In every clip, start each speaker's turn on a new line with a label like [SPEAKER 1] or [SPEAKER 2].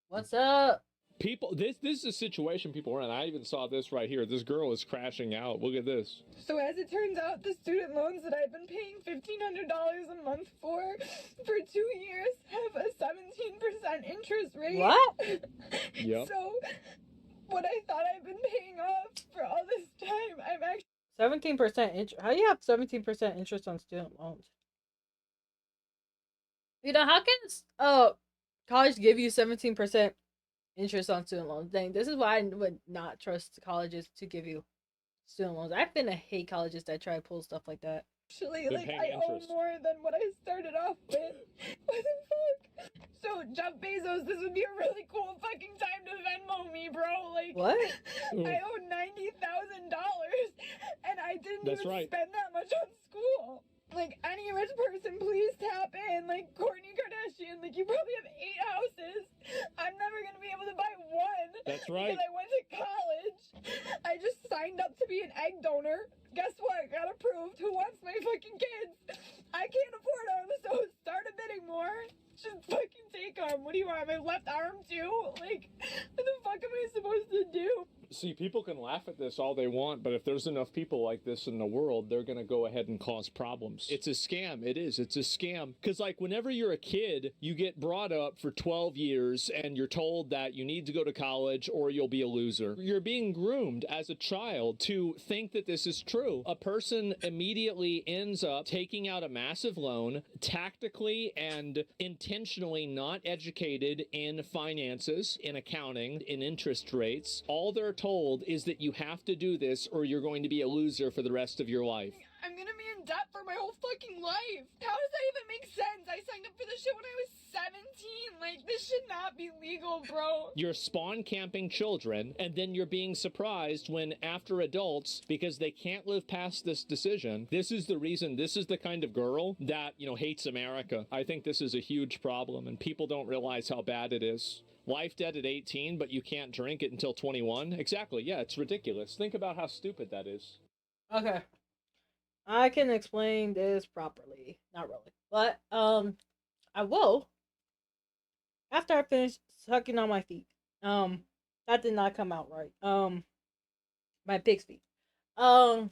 [SPEAKER 1] What's up?
[SPEAKER 2] People, this is a situation people are in. I even saw this right here. This girl is crashing out. Look at this.
[SPEAKER 3] So as it turns out, the student loans that I've been paying $1,500 a month for 2 years have a 17% interest rate.
[SPEAKER 1] What?
[SPEAKER 2] Yep.
[SPEAKER 3] So what I thought I've been paying off for all this time, I'm actually
[SPEAKER 1] 17% interest. How do you have 17% interest on student loans? You know, how can college give you 17% interest on student loans? Dang, this is why I would not trust colleges to give you student loans. I've been to hate colleges that try to pull stuff like that.
[SPEAKER 3] like I owe more than what I started off with. What the fuck? So Jeff Bezos, this would be a really cool fucking time to Venmo me, bro. Like
[SPEAKER 1] What?
[SPEAKER 3] I owe $90,000 and I didn't
[SPEAKER 2] That's
[SPEAKER 3] even
[SPEAKER 2] right.
[SPEAKER 3] spend that much on school. Like, any rich person, please tap in. Like, Kourtney Kardashian, like, you probably have 8 houses. I'm never gonna be able to buy one.
[SPEAKER 2] That's right.
[SPEAKER 3] Because I went to college. I just signed up to be an egg donor. Guess what? Got approved. Who wants my fucking kids? I can't afford them, so start a bidding more. Just fucking take them. What do you want? My left arm, too? Like, what the fuck am I supposed to do?
[SPEAKER 2] See, people can laugh at this all they want, but if there's enough people like this in the world, they're going to go ahead and cause problems. It's a scam. It is. It's a scam. Because, like, whenever you're a kid, you get brought up for 12 years and you're told that you need to go to college or you'll be a loser. You're being groomed as a child to think that this is true. A person immediately ends up taking out a massive loan, tactically and intentionally not educated in finances, in accounting, in interest rates. All they're told is that you have to do this or you're going to be a loser for the rest of your life.
[SPEAKER 3] I'm gonna be in debt for my whole fucking life. How does that even make sense? I signed up for this shit when I was 17. Like, this should not be legal, bro.
[SPEAKER 2] You're spawn camping children, and then you're being surprised when, after adults, because they can't live past this decision, this is the reason, this is the kind of girl that, hates America. I think this is a huge problem, and people don't realize how bad it is. Life debt at 18, but you can't drink it until 21? Exactly, yeah, it's ridiculous. Think about how stupid that is.
[SPEAKER 1] Okay. I can explain this properly. Not really. But, I will. After I finish sucking on my feet. That did not come out right. My pig's feet. Okay.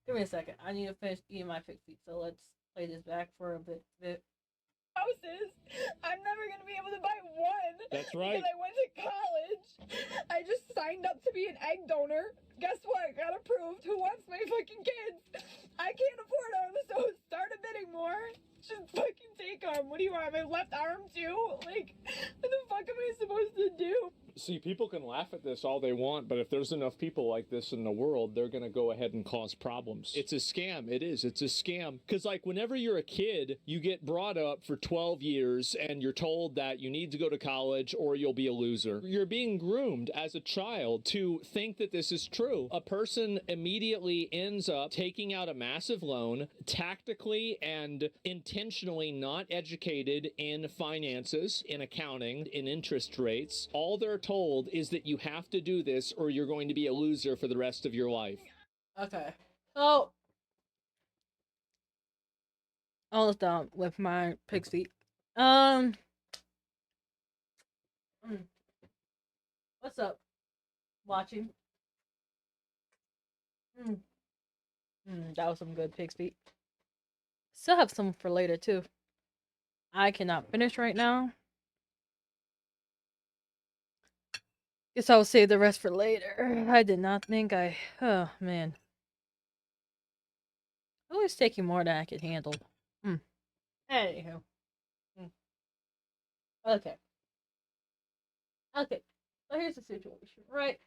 [SPEAKER 1] Give me a second. I need to finish eating my pig feet. So let's play this back for a bit.
[SPEAKER 3] Houses. I'm never gonna be able to buy one.
[SPEAKER 2] That's right.
[SPEAKER 3] Because I went to college. I just signed up to be an egg donor. Guess what? Got approved. Who wants my fucking kids? I can't afford them, so start a bidding more. Just fucking take them. What do you want? My left arm too? Like, what the fuck am I supposed to do?
[SPEAKER 2] See, people can laugh at this all they want, but if there's enough people like this in the world, they're going to go ahead and cause problems. It's a scam. It is. It's a scam. Because, like, whenever you're a kid, you get brought up for 12 years and you're told that you need to go to college or you'll be a loser. You're being groomed as a child to think that this is true. A person immediately ends up taking out a massive loan, tactically and intentionally not educated in finances, in accounting, in interest rates. All they're told is that you have to do this or you're going to be a loser for the rest of your life.
[SPEAKER 1] Okay. So, almost done with my pig's feet. What's up? Watching. That was some good pig's feet. Still have some for later too. I cannot finish right now. Guess I'll save the rest for later. I did not think oh man. Always taking more than I can handle. Anywho. Okay. Okay. So here's the situation, right?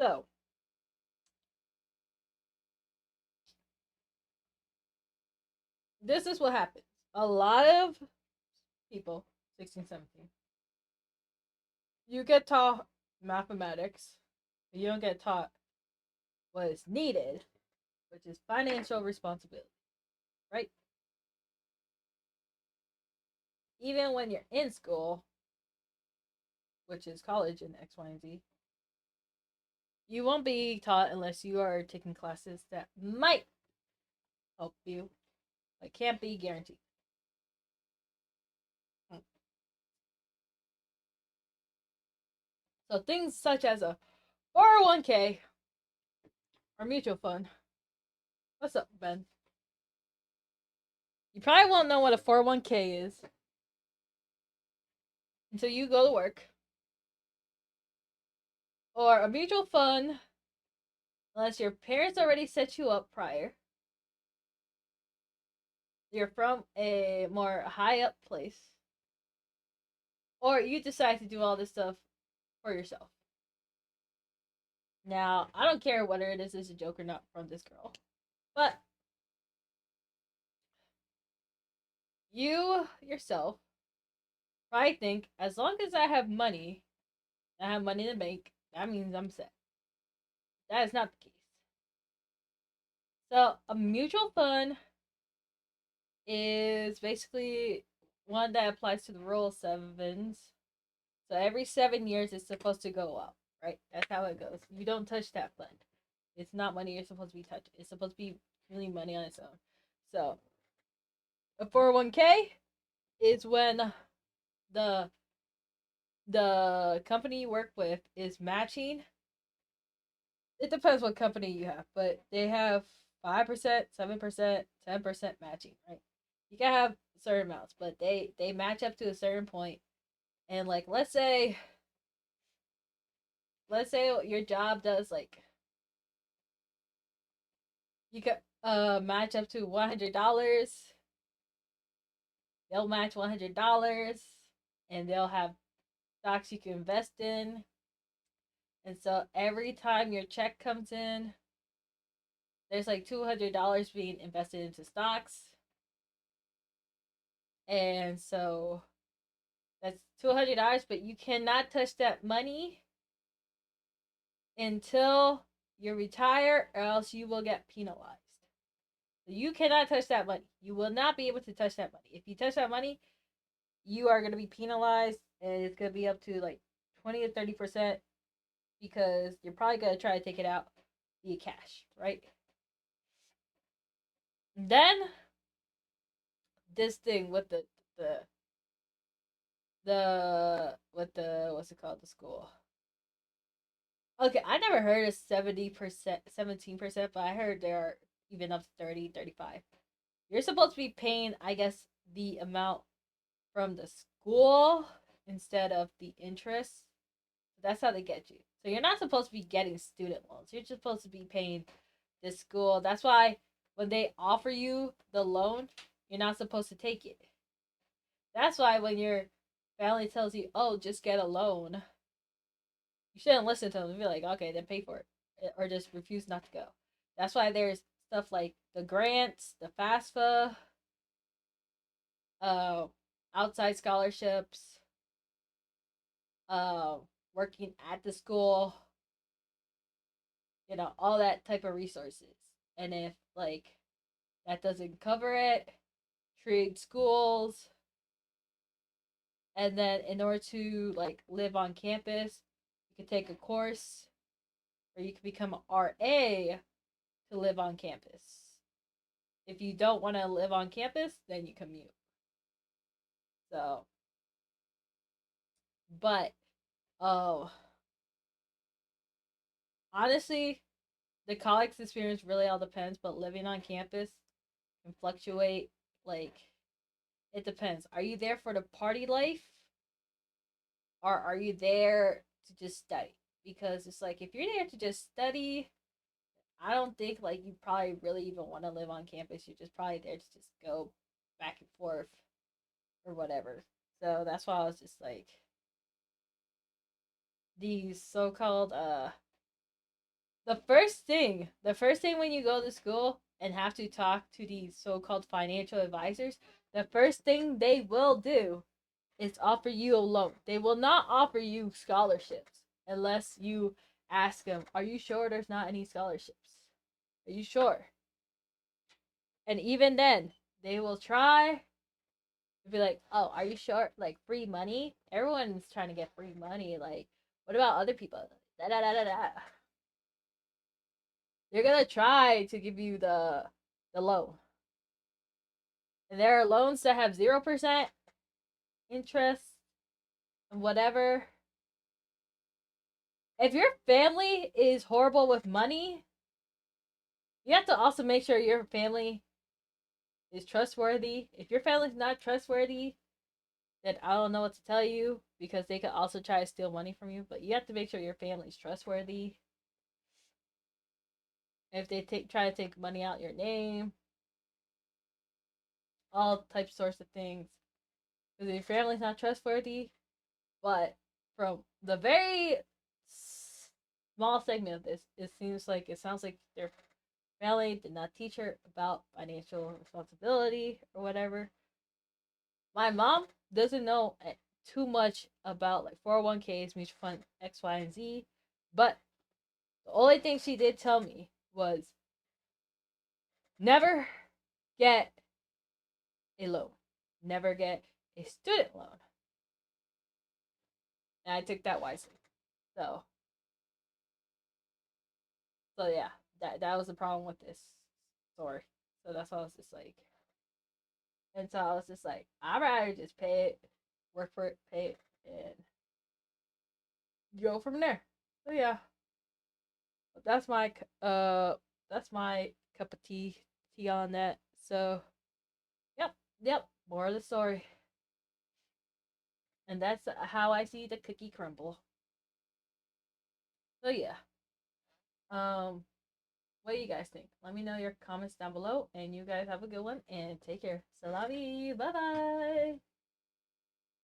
[SPEAKER 1] So. This is what happens. A lot of people, 16, 17, you get taught mathematics, but you don't get taught what is needed, which is financial responsibility, right? Even when you're in school, which is college in X, Y, and Z, you won't be taught unless you are taking classes that might help you but can't be guaranteed. So things such as a 401k or mutual fund. What's up, Ben? You probably won't know what a 401k is until you go to work. Or a mutual fund, unless your parents already set you up prior. You're from a more high up place. Or you decide to do all this stuff for yourself. Now, I don't care whether it is a joke or not from this girl. But you yourself probably think, as long as I have money to make, that means I'm set. That is not the case. So, a mutual fund is basically one that applies to the rule of sevens. So, every 7 years, it's supposed to go up, right? That's how it goes. You don't touch that fund. It's not money you're supposed to be touching. It's supposed to be really money on its own. So, a 401k is when the company you work with is matching. It depends what company you have, but they have 5%, 7%, 10% matching, right? You can have certain amounts, but they match up to a certain point. And like let's say your job does like you can match up to $100. They'll match $100 and they'll have stocks you can invest in. And so every time your check comes in, there's like $200 being invested into stocks. And so that's $200, but you cannot touch that money until you retire, or else you will get penalized. So you cannot touch that money. You will not be able to touch that money. If you touch that money, you are going to be penalized, and it's going to be up to like 20 to 30%, because you're probably going to try to take it out via cash, right? Then this thing with the what's it called, the school. Okay, I never heard of 70%, 17%, but I heard there are even up to 30, 35. You're supposed to be paying, I guess, the amount from the school instead of the interest. That's how they get you. So you're not supposed to be getting student loans. You're just supposed to be paying the school. That's why when they offer you the loan, you're not supposed to take it. That's why when your family tells you, oh, just get a loan, you shouldn't listen to them and be like, okay, then pay for it. Or just refuse not to go. That's why there's stuff like the grants, the FAFSA, outside scholarships, working at the school, all that type of resources. And if like that doesn't cover it, trade schools. And then in order to like live on campus, you can take a course, or you can become an RA to live on campus. If you don't want to live on campus, then you commute. So, but honestly, the college experience really all depends, but living on campus can fluctuate. Like, it depends. Are you there for the party life? Or are you there to just study? Because it's like, if you're there to just study, I don't think like you probably really even want to live on campus. You're just probably there to just go back and forth or whatever. So that's why I was just like, these so-called the first thing when you go to school and have to talk to these so-called financial advisors, the first thing they will do is offer you a loan. They will not offer you scholarships unless you ask them, are you sure there's not any scholarships? Are you sure? And even then, they will try to be like, oh, are you sure? Like, free money? Everyone's trying to get free money. Like, what about other people? Da da da da da. They're gonna try to give you the loan. And there are loans that have 0% interest and whatever. If your family is horrible with money, you have to also make sure your family is trustworthy. If your family's not trustworthy, then I don't know what to tell you, because they could also try to steal money from you. But you have to make sure your family's trustworthy. If they try to take money out your name, all types sorts of things. Because if your family's not trustworthy, but from the very small segment of this, it sounds like their family did not teach her about financial responsibility or whatever. My mom doesn't know too much about like 401ks, mutual fund, X, Y, and Z, but the only thing she did tell me was never get a loan, never get a student loan. And I took that wisely. So yeah, that was the problem with this story. So that's why I was just like, and so I was just like, I'd rather just pay it, work for it, pay it, and go from there. So yeah, but that's my cup of tea on that. So yep, more of the story, and that's how I see the cookie crumble. So yeah, what do you guys think? Let me know your comments down below, and you guys have a good one and take care. Salavi, bye bye.